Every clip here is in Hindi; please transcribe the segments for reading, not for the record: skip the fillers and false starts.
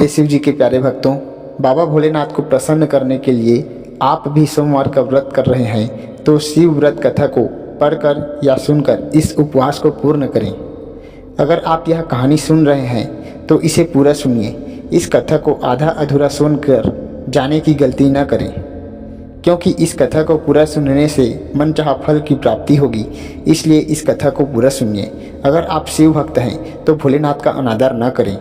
हे शिव जी के प्यारे भक्तों, बाबा भोलेनाथ को प्रसन्न करने के लिए आप भी सोमवार का व्रत कर रहे हैं तो शिव व्रत कथा को पढ़कर या सुनकर इस उपवास को पूर्ण करें। अगर आप यह कहानी सुन रहे हैं तो इसे पूरा सुनिए। इस कथा को आधा अधूरा सुनकर जाने की गलती न करें, क्योंकि इस कथा को पूरा सुनने से मनचाहा फल की प्राप्ति होगी। इसलिए इस कथा को पूरा सुनिए। अगर आप शिव भक्त हैं तो भोलेनाथ का अनादर न करें।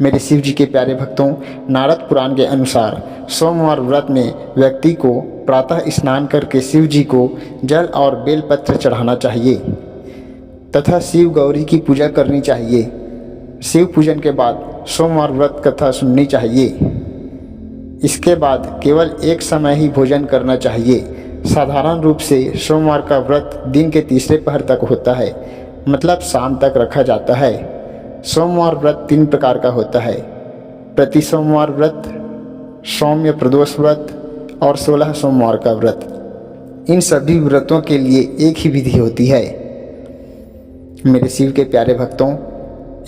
मेरे शिव जी के प्यारे भक्तों, नारद पुराण के अनुसार सोमवार व्रत में व्यक्ति को प्रातः स्नान करके शिव जी को जल और बेलपत्र चढ़ाना चाहिए तथा शिव गौरी की पूजा करनी चाहिए। शिव पूजन के बाद सोमवार व्रत कथा सुननी चाहिए। इसके बाद केवल एक समय ही भोजन करना चाहिए। साधारण रूप से सोमवार का व्रत दिन के तीसरे पहर तक होता है, मतलब शाम तक रखा जाता है। सोमवार व्रत 3 प्रकार का होता है: प्रति सोमवार व्रत, सौम्य प्रदोष व्रत और 16 सोमवार का व्रत। इन सभी व्रतों के लिए एक ही विधि होती है। मेरे शिव के प्यारे भक्तों,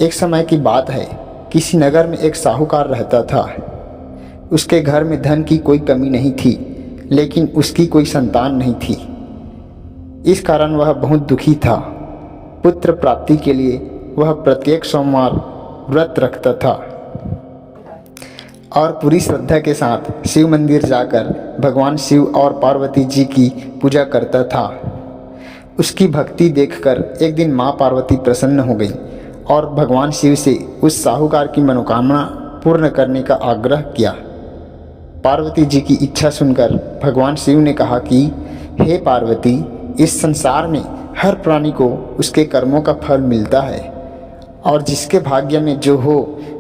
एक समय की बात है, किसी नगर में एक साहूकार रहता था। उसके घर में धन की कोई कमी नहीं थी, लेकिन उसकी कोई संतान नहीं थी। इस कारण वह बहुत दुखी था। पुत्र प्राप्ति के लिए वह प्रत्येक सोमवार व्रत रखता था और पूरी श्रद्धा के साथ शिव मंदिर जाकर भगवान शिव और पार्वती जी की पूजा करता था। उसकी भक्ति देखकर एक दिन माँ पार्वती प्रसन्न हो गई और भगवान शिव से उस साहूकार की मनोकामना पूर्ण करने का आग्रह किया। पार्वती जी की इच्छा सुनकर भगवान शिव ने कहा कि हे पार्वती, इस संसार में हर प्राणी को उसके कर्मों का फल मिलता है और जिसके भाग्य में जो हो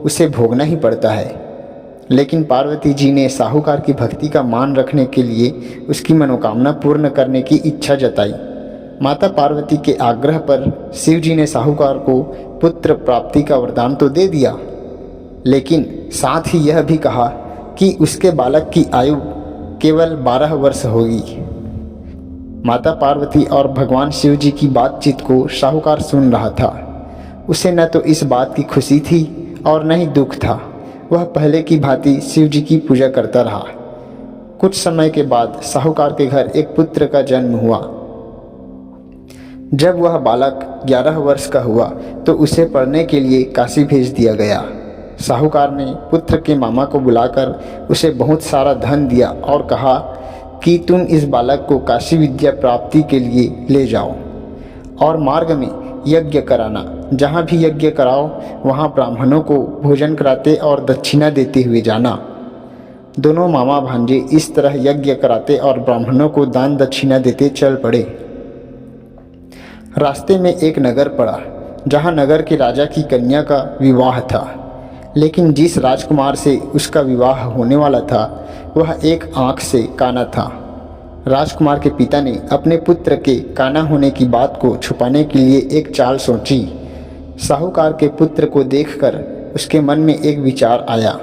उसे भोगना ही पड़ता है। लेकिन पार्वती जी ने साहूकार की भक्ति का मान रखने के लिए उसकी मनोकामना पूर्ण करने की इच्छा जताई। माता पार्वती के आग्रह पर शिव जी ने साहूकार को पुत्र प्राप्ति का वरदान तो दे दिया, लेकिन साथ ही यह भी कहा कि उसके बालक की आयु केवल 12 वर्ष होगी। माता पार्वती और भगवान शिव जी की बातचीत को साहूकार सुन रहा था। उसे न तो इस बात की खुशी थी और न ही दुख था। वह पहले की भांति शिव जी की पूजा करता रहा। कुछ समय के बाद साहूकार के घर एक पुत्र का जन्म हुआ। जब वह बालक 11 वर्ष का हुआ तो उसे पढ़ने के लिए काशी भेज दिया गया। साहूकार ने पुत्र के मामा को बुलाकर उसे बहुत सारा धन दिया और कहा कि तुम इस बालक को काशी विद्या प्राप्ति के लिए ले जाओ और मार्ग में यज्ञ कराना। जहाँ भी यज्ञ कराओ वहाँ ब्राह्मणों को भोजन कराते और दक्षिणा देते हुए जाना। दोनों मामा भांजे इस तरह यज्ञ कराते और ब्राह्मणों को दान दक्षिणा देते चल पड़े। रास्ते में एक नगर पड़ा, जहाँ नगर के राजा की कन्या का विवाह था। लेकिन जिस राजकुमार से उसका विवाह होने वाला था वह एक आँख से काना था। राजकुमार के पिता ने अपने पुत्र के काना होने की बात को छुपाने के लिए एक चाल सोची। साहूकार के पुत्र को देखकर उसके मन में एक विचार आया।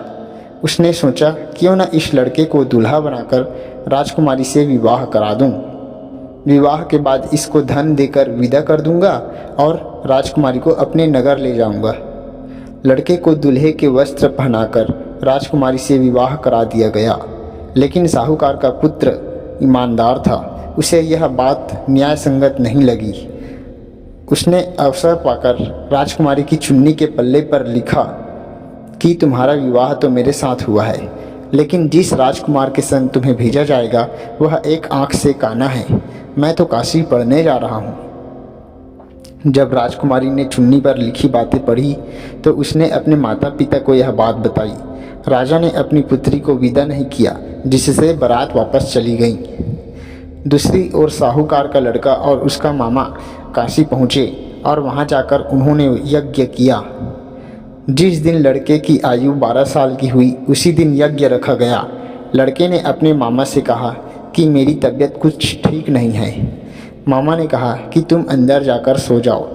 उसने सोचा, क्यों न इस लड़के को दूल्हा बनाकर राजकुमारी से विवाह करा दूं। विवाह के बाद इसको धन देकर विदा कर दूंगा और राजकुमारी को अपने नगर ले जाऊंगा। लड़के को दूल्हे के वस्त्र पहनाकर राजकुमारी से विवाह करा दिया गया। लेकिन साहूकार का पुत्र ईमानदार था। उसे यह बात न्याय संगत नहीं लगी। उसने अवसर पाकर राजकुमारी की चुन्नी के पल्ले पर लिखा कि तुम्हारा विवाह तो मेरे साथ हुआ है, लेकिन जिस राजकुमार के संग तुम्हें भेजा जाएगा वह एक आँख से काना है। मैं तो काशी पढ़ने जा रहा हूँ। जब राजकुमारी ने चुन्नी पर लिखी बातें पढ़ी तो उसने अपने माता पिता को यह बात बताई। राजा ने अपनी पुत्री को विदा नहीं किया, जिससे बारात वापस चली गई। दूसरी ओर साहूकार का लड़का और उसका मामा काशी पहुँचे और वहाँ जाकर उन्होंने यज्ञ किया। जिस दिन लड़के की आयु 12 साल की हुई उसी दिन यज्ञ रखा गया। लड़के ने अपने मामा से कहा कि मेरी तबीयत कुछ ठीक नहीं है। मामा ने कहा कि तुम अंदर जाकर सो जाओ।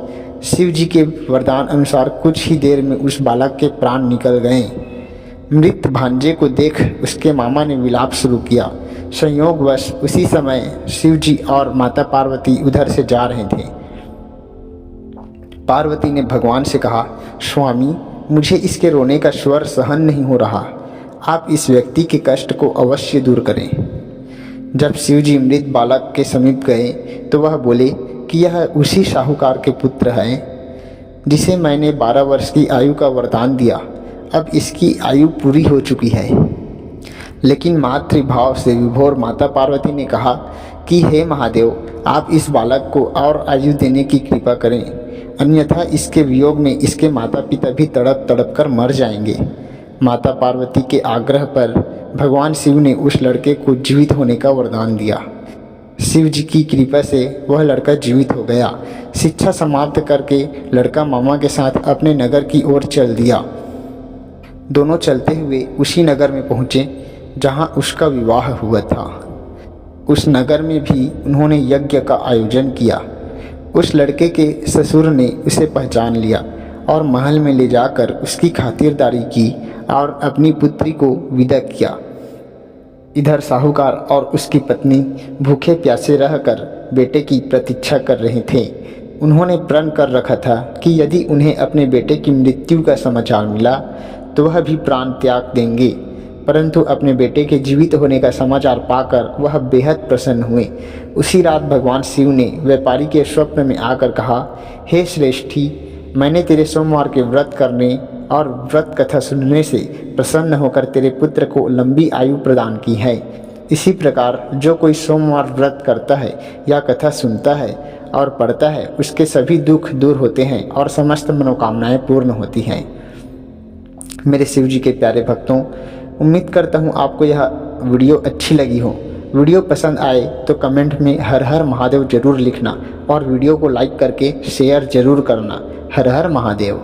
शिव जी के वरदान अनुसार कुछ ही देर में उस बालक के प्राण निकल गए। मृत भांजे को देख उसके मामा ने विलाप शुरू किया। संयोगवश उसी समय शिव जी और माता पार्वती उधर से जा रहे थे। पार्वती ने भगवान से कहा, स्वामी, मुझे इसके रोने का स्वर सहन नहीं हो रहा। आप इस व्यक्ति के कष्ट को अवश्य दूर करें। जब शिव जी मृत बालक के समीप गए तो वह बोले कि यह उसी साहूकार के पुत्र हैं जिसे मैंने 12 वर्ष की आयु का वरदान दिया। अब इसकी आयु पूरी हो चुकी है। लेकिन मातृभाव से विभोर माता पार्वती ने कहा कि हे महादेव, आप इस बालक को और आयु देने की कृपा करें, अन्यथा इसके वियोग में इसके माता पिता भी तड़प तड़प कर मर जाएंगे। माता पार्वती के आग्रह पर भगवान शिव ने उस लड़के को जीवित होने का वरदान दिया। शिव जी की कृपा से वह लड़का जीवित हो गया। शिक्षा समाप्त करके लड़का मामा के साथ अपने नगर की ओर चल दिया। दोनों चलते हुए उसी नगर में पहुँचे जहाँ उसका विवाह हुआ था। उस नगर में भी उन्होंने यज्ञ का आयोजन किया। उस लड़के के ससुर ने उसे पहचान लिया और महल में ले जाकर उसकी खातिरदारी की और अपनी पुत्री को विदा किया। इधर साहूकार और उसकी पत्नी भूखे प्यासे रहकर बेटे की प्रतीक्षा कर रहे थे। उन्होंने प्रण कर रखा था कि यदि उन्हें अपने बेटे की मृत्यु का समाचार मिला तो वह भी प्राण त्याग देंगे, परंतु अपने बेटे के जीवित होने का समाचार पाकर वह बेहद प्रसन्न हुए। उसी रात भगवान शिव ने व्यापारी के स्वप्न में आकर कहा, हे श्रेष्ठी, मैंने तेरे सोमवार के व्रत करने और व्रत कथा सुनने से प्रसन्न होकर तेरे पुत्र को लंबी आयु प्रदान की है। इसी प्रकार जो कोई सोमवार व्रत करता है या कथा सुनता है और पढ़ता है, उसके सभी दुख दूर होते हैं और समस्त मनोकामनाएं पूर्ण होती हैं। मेरे शिव जी के प्यारे भक्तों, उम्मीद करता हूँ आपको यह वीडियो अच्छी लगी हो। वीडियो पसंद आए तो कमेंट में हर हर महादेव ज़रूर लिखना और वीडियो को लाइक करके शेयर ज़रूर करना। हर हर महादेव।